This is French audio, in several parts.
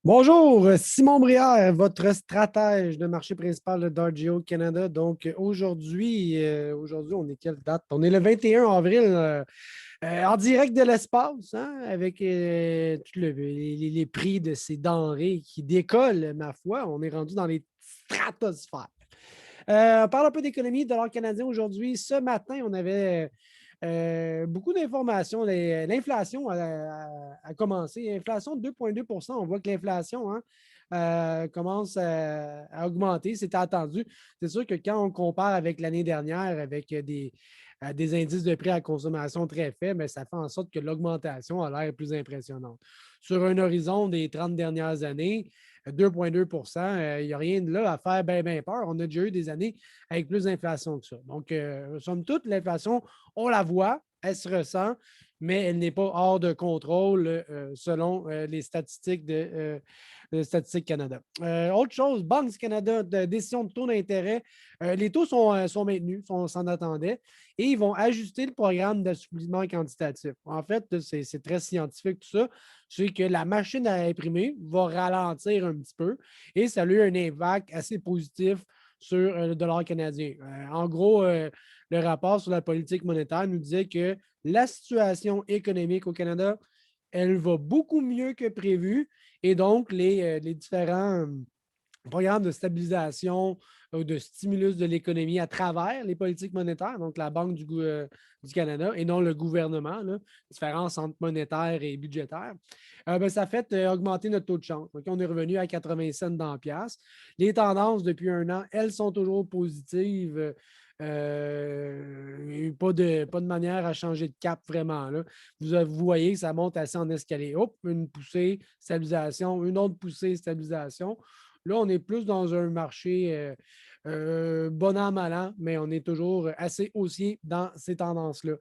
Bonjour, Simon Brière, votre stratège de marché principal de Dargeo Canada. Donc aujourd'hui, on est quelle date? On est le 21 avril, en direct de l'espace, hein, avec les prix de ces denrées qui décollent, ma foi. On est rendu dans les stratosphères. On parle un peu d'économie, dollar canadien aujourd'hui. Ce matin, on avait beaucoup d'informations. L'inflation a commencé. Inflation de 2,2. On voit que l'inflation, hein, commence à augmenter. C'était attendu. C'est sûr que quand on compare avec l'année dernière, avec des indices de prix à consommation très faibles, mais ça fait en sorte que l'augmentation a l'air plus impressionnante. Sur un horizon des 30 dernières années, 2,2 il n'y a rien de là à faire bien, bien peur. On a déjà eu des années avec plus d'inflation que ça. Donc, somme toute, l'inflation, on la voit, elle se ressent, mais elle n'est pas hors de contrôle selon les statistiques de Statistique Canada. Autre chose, Banque du Canada, décision de taux d'intérêt. Les taux sont maintenus, on s'en attendait, et ils vont ajuster le programme d'assouplissement quantitatif. En fait, c'est très scientifique tout ça. C'est que la machine à imprimer va ralentir un petit peu et ça a eu un impact assez positif sur le dollar canadien. En gros, le rapport sur la politique monétaire nous disait que la situation économique au Canada, elle va beaucoup mieux que prévu. Et donc, les différents programmes de stabilisation ou de stimulus de l'économie à travers les politiques monétaires, donc la Banque du Canada et non le gouvernement, là, différence entre monétaire et budgétaire, ça fait augmenter notre taux de change. Donc, on est revenu à 80 cents dans la pièce. Les tendances depuis un an, elles sont toujours positives. Pas de manière à changer de cap vraiment. Là. Vous voyez que ça monte assez en escalier. Hop, une poussée, stabilisation, une autre poussée, stabilisation. Là, on est plus dans un marché bon an, mal an, mais on est toujours assez haussier dans ces tendances-là.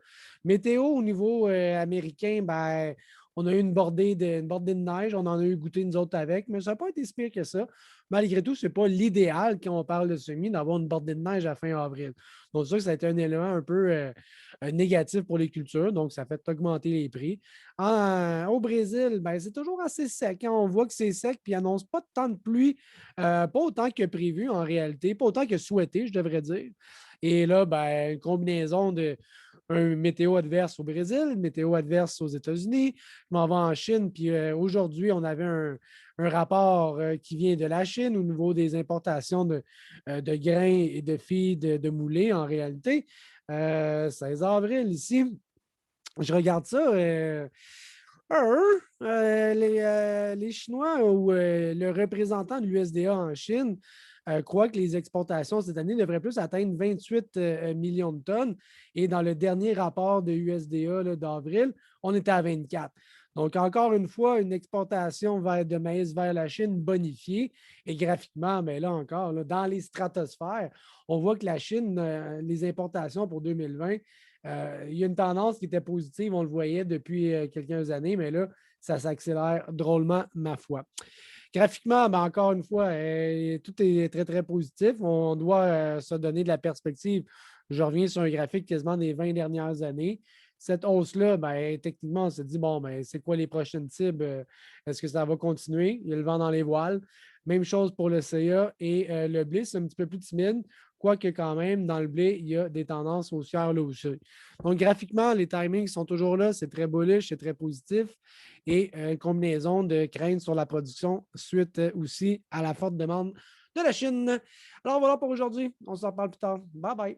Météo au niveau américain, ben, on a eu une bordée de neige, on en a eu goûté nous autres avec, mais ça n'a pas été si pire que ça. Malgré tout, ce n'est pas l'idéal quand on parle de semis d'avoir une bordée de neige à fin avril. Donc, c'est sûr que ça a été un élément un peu négatif pour les cultures, donc ça fait augmenter les prix. Au Brésil, ben, c'est toujours assez sec. Hein. On voit que c'est sec, puis il n'annonce pas tant de pluie, pas autant que prévu en réalité, pas autant que souhaité, je devrais dire. Et là, ben, une combinaison de un météo adverse au Brésil, une météo adverse aux États-Unis. Je m'en vais en Chine, puis aujourd'hui, on avait un rapport qui vient de la Chine au niveau des importations de grains et de filles de moulés en réalité. 16 avril ici. Je regarde ça. Les Chinois ou le représentant de l'USDA en Chine croit que les exportations cette année devraient plus atteindre 28 millions de tonnes. Et dans le dernier rapport de USDA d'avril, on était à 24. Donc, encore une fois, une exportation de maïs vers la Chine bonifiée. Et graphiquement, mais là encore, là, dans les stratosphères, on voit que la Chine, les importations pour 2020, il y a une tendance qui était positive, on le voyait depuis quelques années, mais là, ça s'accélère drôlement, ma foi. Graphiquement, ben, encore une fois, tout est très, très positif. On doit se donner de la perspective. Je reviens sur un graphique quasiment des 20 dernières années. Cette hausse-là, ben, techniquement, on se dit, bon, ben, c'est quoi les prochaines cibles? Est-ce que ça va continuer? Il y a le vent dans les voiles. Même chose pour le CA et le blé, c'est un petit peu plus timide, quoique quand même, dans le blé, il y a des tendances haussières là aussi. Donc, graphiquement, les timings sont toujours là, c'est très bullish, c'est très positif. Et combinaison de craintes sur la production suite aussi à la forte demande de la Chine. Alors voilà pour aujourd'hui. On s'en parle plus tard. Bye bye.